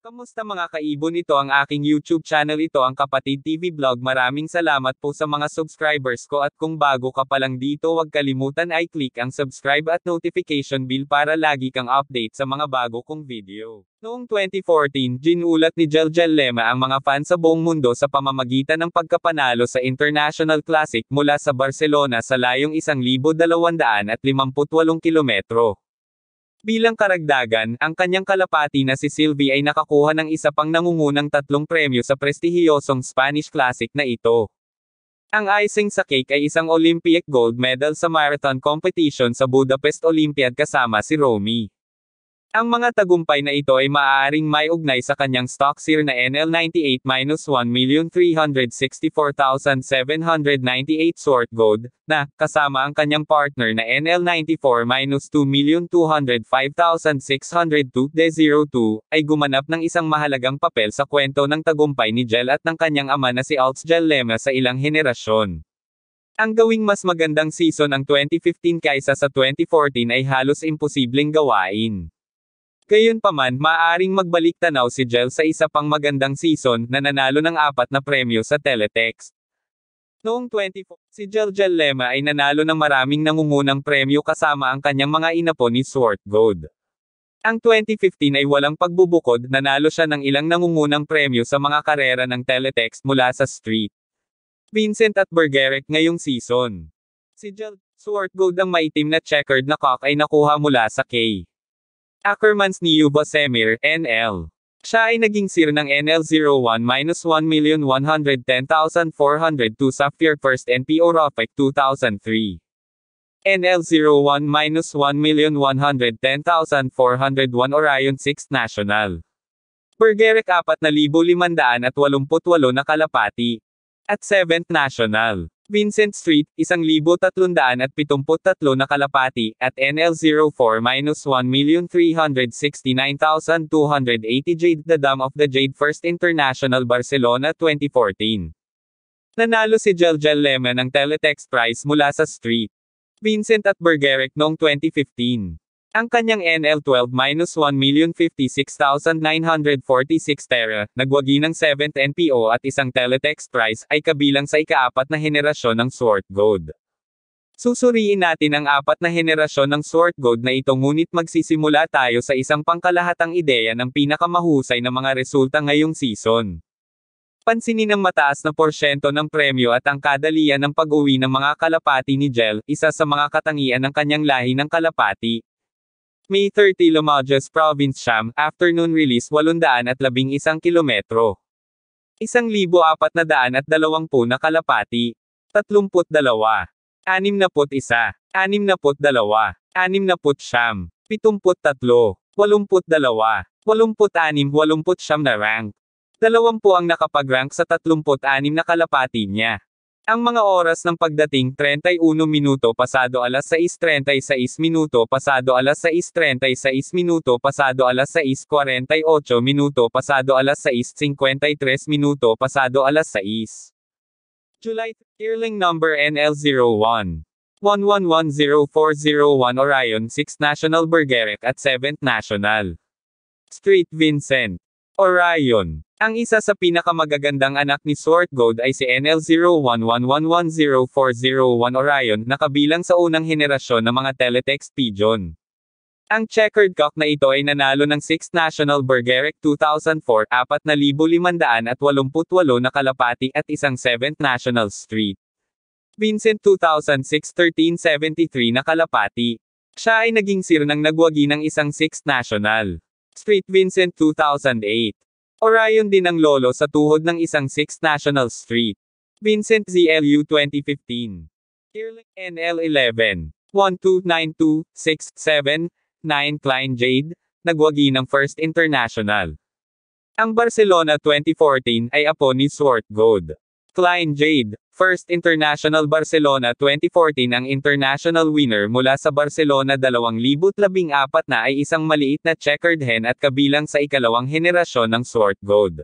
Kamusta mga kaibon, ito ang aking YouTube channel, ito ang Kapatid TV Vlog. Maraming salamat po sa mga subscribers ko, at kung bago ka pa lang dito, huwag kalimutan ay click ang subscribe at notification bell para lagi kang update sa mga bago kong video. Noong 2014, ginulat ni Jelgel Lema ang mga fans sa buong mundo sa pamamagitan ng pagkapanalo sa International Classic mula sa Barcelona sa layong 1,258 kilometro. Bilang karagdagan, ang kanyang kalapati na si Sylvie ay nakakuha ng isa pang nangungunang 3 premyo sa prestihiyosong Spanish Classic na ito. Ang icing sa cake ay isang Olympic gold medal sa marathon competition sa Budapest Olympiad kasama si Romy. Ang mga tagumpay na ito ay maaaring may ugnay sa kanyang stock sear na NL98-1,364,798 Swart Gold, na, kasama ang kanyang partner na NL94-205,602-02, ay gumanap ng isang mahalagang papel sa kwento ng tagumpay ni Jel at ng kanyang ama na si Jelgel Lema sa ilang henerasyon. Ang gawing mas magandang season ang 2015 kaysa sa 2014 ay halos imposibleng gawain. Gayunpaman, maaaring magbalik tanaw si Jel sa isa pang magandang season na nanalo ng 4 na premyo sa teletext. Noong 2014, si Jelgel Lema ay nanalo ng maraming nangungunang premyo kasama ang kanyang mga inapo ni Swart Gold. Ang 2015 ay walang pagbubukod, nanalo siya ng ilang nangungunang premyo sa mga karera ng teletext mula sa Street, Vincent at Bergerac ngayong season. Si Jel Swart Gold ang maitim na checkered na cock ay nakuha mula sa K. Ackermans ni Yuba Semir, NL. Siya ay naging sear ng NL01-1,110,402 sa Sapphire First NPO Rofic 2003. NL01-1,110,401 Orion 6th National. Bergerac 4,588 na kalapati. At 7th National. Vincent Street, 1,373 na kalapati, at NL04-1,369,280 Jade the Dam of the Jade First International Barcelona 2014. Nanalo si Jelgel Lema ng Teletext Prize mula sa Street, Vincent at Bergerac noong 2015. Ang kanyang NL12-1,056,946 Tera, nagwagi ng 7th NPO at isang teletext prize, ay kabilang sa ika-4 na henerasyon ng Swart Gold. Susuriin natin ang 4 na henerasyon ng Swart Gold na ito, ngunit magsisimula tayo sa isang pangkalahatang ideya ng pinakamahusay na mga resulta ngayong season. Pansinin ang mataas na porsyento ng premyo at ang kadalian ng pag-uwi ng mga kalapati ni Jel, isa sa mga katangian ng kanyang lahi ng kalapati. May 30 Limoges Province Siam, afternoon release 811 kilometro. 1,420 na kalapati. 32. 61. 62. 69. 73. 82. 82. 86 na rank. 20 ang nakapag-rank sa 36 na kalapati niya. Ang mga oras ng pagdating 31 minuto pasado alas 6:36 minuto pasado alas 6:36 minuto pasado alas 6:48 minuto pasado alas 6:53 minuto pasado alas 6. July, yearling number NL01. 1110401 Orion 6th National Bergerac at 7th National. Street Vincent. Orion. Ang isa sa pinakamagagandang anak ni Swart Gold ay si NL01110401 Orion, na kabilang sa unang henerasyon ng mga teletext pigeon. Ang checkered cock na ito ay nanalo ng 6th National Bergerac 2004, 4,588 na kalapati, at isang 7th National Street Vincent 2006 1373 na kalapati. Siya ay naging sear ng nagwagi ng isang 6th National Street Vincent 2008. Orion din ang lolo sa tuhod ng isang 6th National Street Vincent ZLU 2015. Yearling NL11. 1292679 Klein Jade, nagwagi ng First International. Ang Barcelona 2014 ay apo ni Swart Gold. Klein Jade, First International Barcelona 2014. Ang international winner mula sa Barcelona 2014 na ay isang maliit na checkered hen at kabilang sa ikalawang henerasyon ng Swart Gold.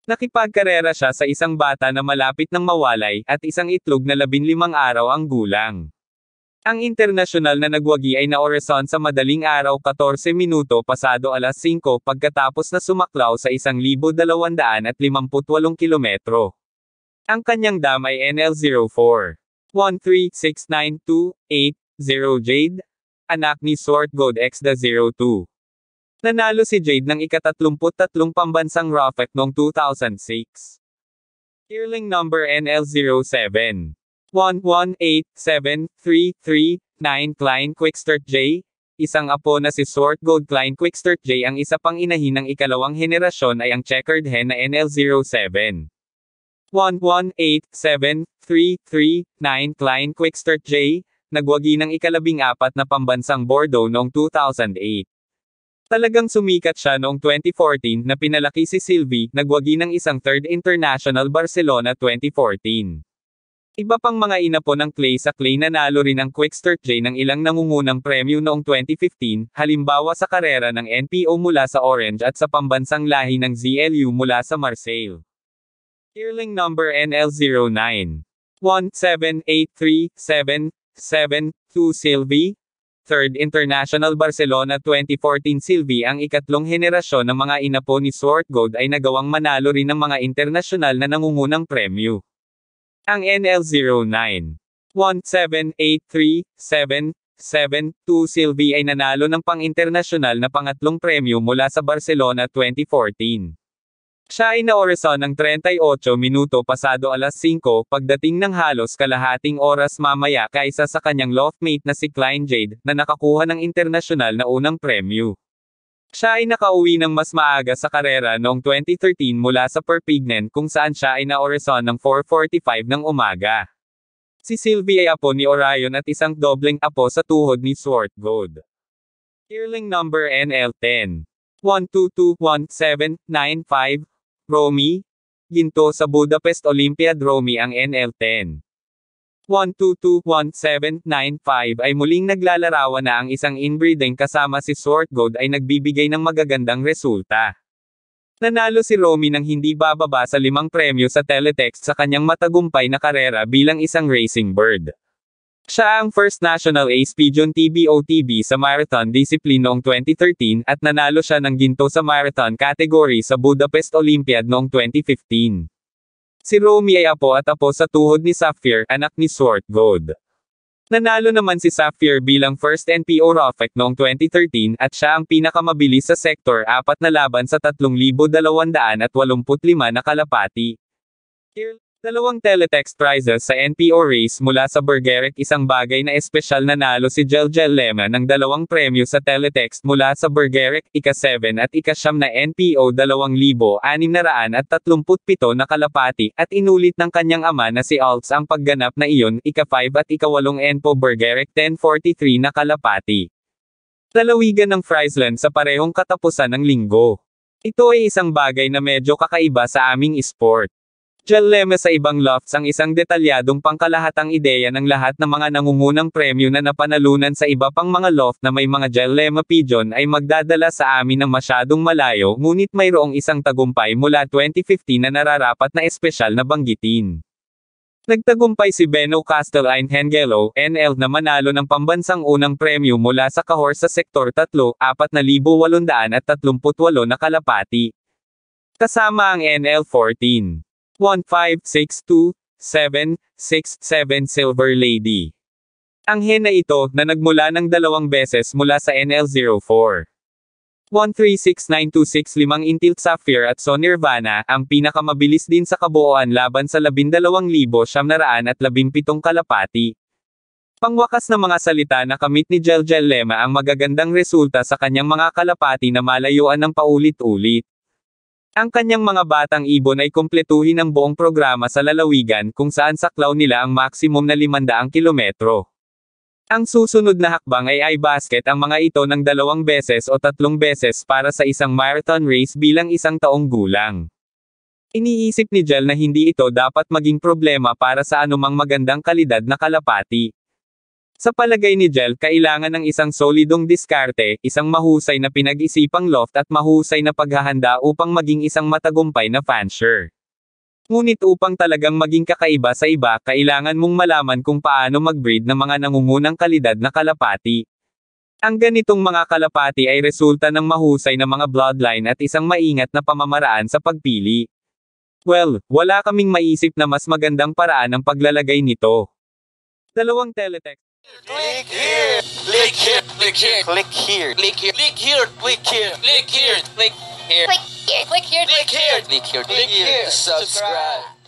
Nakipagkarera siya sa isang bata na malapit ng mawalay, at isang itlog na 15 araw ang gulang. Ang internasyonal na nagwagi ay naorasan sa madaling araw 14 minuto pasado alas 5 pagkatapos na sumaklaw sa 1,258 kilometro. Ang kanyang dam ay NL04. 1369280 Jade, anak ni Swartgold x the 02. Nanalo si Jade ng ika-33 pambansang Rawfec noong 2006. Yearling number NL07. 1187339 Klein Quickstart J. Isang apo na si Swartgold Klein Quickstart J. Ang isa pang inahin ng ikalawang henerasyon ay ang checkered hen na NL07. 1187339 Klein Quickstart J. Nagwagi ng ika-14 na pambansang Bordeaux noong 2008. Talagang sumikat siya noong 2014 na pinalaki si Sylvie, nagwagi ng isang Third International Barcelona 2014. Iba pang mga inapo ng Clay sa Clay nanalo rin ang Quickstart J ng ilang nangungunang premyo noong 2015, halimbawa sa karera ng NPO mula sa Orange at sa pambansang lahi ng ZLU mula sa Marseille. Yearling number NL09. 1783772 Sylvie. Third International Barcelona 2014 Sylvie ang ikatlong henerasyon ng mga inapo ni Swartgold ay nagawang manalo rin ng mga internasyonal na nangungunang premyo. Ang NL09. 1783772 Sylvie ay nanalo ng pang-internasyonal na pangatlong premyo mula sa Barcelona 2014. Siya ay naorasan ng 38 minuto pasado alas 5 pagdating ng halos kalahating oras mamaya kaysa sa kanyang loftmate na si Klein Jade, na nakakuha ng internasyonal na unang premyo. Siya ay nakauwi ng mas maaga sa karera noong 2013 mula sa Perpignan kung saan siya ay naorasan ng 4:45 ng umaga. Si Sylvie ay apo ni Orion at isang dobleng apo sa tuhod ni Swartgold. Yearling number NL10. 1221795 Romy. Ginto sa Budapest Olympiad Romy ang NL10. 1221795 ay muling naglalarawan na ang isang inbreeding kasama si Swartgold ay nagbibigay ng magagandang resulta. Nanalo si Romy ng hindi bababa sa 5 premyo sa teletext sa kanyang matagumpay na karera bilang isang racing bird. Siya ang first national ace pigeon TBOTB sa marathon discipline noong 2013 at nanalo siya ng ginto sa marathon category sa Budapest Olympiad noong 2015. Si Romy ay apo at apo sa tuhod ni Sapphire, anak ni Swartgold. Nanalo naman si Sapphire bilang first NPO Rawfec noong 2013 at siya ang pinakamabilis sa sektor 4 na laban sa 3,285 na kalapati. Dalawang teletext prizes sa NPO race mula sa Bergerac. Isang bagay na espesyal, nanalo si Jelgel Lema ng 2 premyo sa teletext mula sa Bergerac, ika-7 at ika-9 na NPO 2,637 na kalapati, at inulit ng kanyang ama na si Alts ang pagganap na iyon, ika-5 at ika-8 NPO Bergerac 1043 na kalapati. Lalawigan ng Friesland sa parehong katapusan ng linggo. Ito ay isang bagay na medyo kakaiba sa aming sport. Jel Lema sa ibang lofts ang isang detalyadong pangkalahatang ideya ng lahat ng mga nangungunang premyo na napanalunan sa iba pang mga loft na may mga Jel Lema pigeon ay magdadala sa amin ng masyadong malayo, ngunit mayroong isang tagumpay mula 2015 na nararapat na espesyal na banggitin. Nagtagumpay si Benno Castelline Hengelo, NL, na manalo ng pambansang unang premyo mula sa kahor sa Sektor 3, 4,838 na kalapati. Kasama ang NL14. 1562767 Silver Lady. Ang hen na ito, na nagmula ng 2 beses mula sa NL04. 1369265 Intilt Sapphire at Son Nirvana, ang pinakamabilis din sa kabuoan laban sa 12,717 kalapati. Pangwakas na mga salita, nakamit ni Jelgel Lema ang magagandang resulta sa kanyang mga kalapati na malayuan ng paulit-ulit. Ang kanyang mga batang ibon ay kumpletuhin ang buong programa sa lalawigan kung saan saklaw nila ang maximum na 500 kilometro. Ang susunod na hakbang ay i-basket ang mga ito ng 2 beses o 3 beses para sa isang marathon race bilang 1 taong gulang. Iniisip ni Jel na hindi ito dapat maging problema para sa anumang magandang kalidad na kalapati. Sa palagay ni Jel, kailangan ng isang solidong diskarte, isang mahusay na pinag-isipang loft at mahusay na paghahanda upang maging isang matagumpay na fansher. Ngunit upang talagang maging kakaiba sa iba, kailangan mong malaman kung paano mag-breed ng mga nangungunang kalidad na kalapati. Ang ganitong mga kalapati ay resulta ng mahusay na mga bloodline at isang maingat na pamamaraan sa pagpili. Well, wala kaming maisip na mas magandang paraan ng paglalagay nito. Dalawang teletext. Click here. Click here. Click here. Click here. Click here. Click here. Click here. Click here. Click here. Click here. Click here. Click here. Click here. Click here. Subscribe.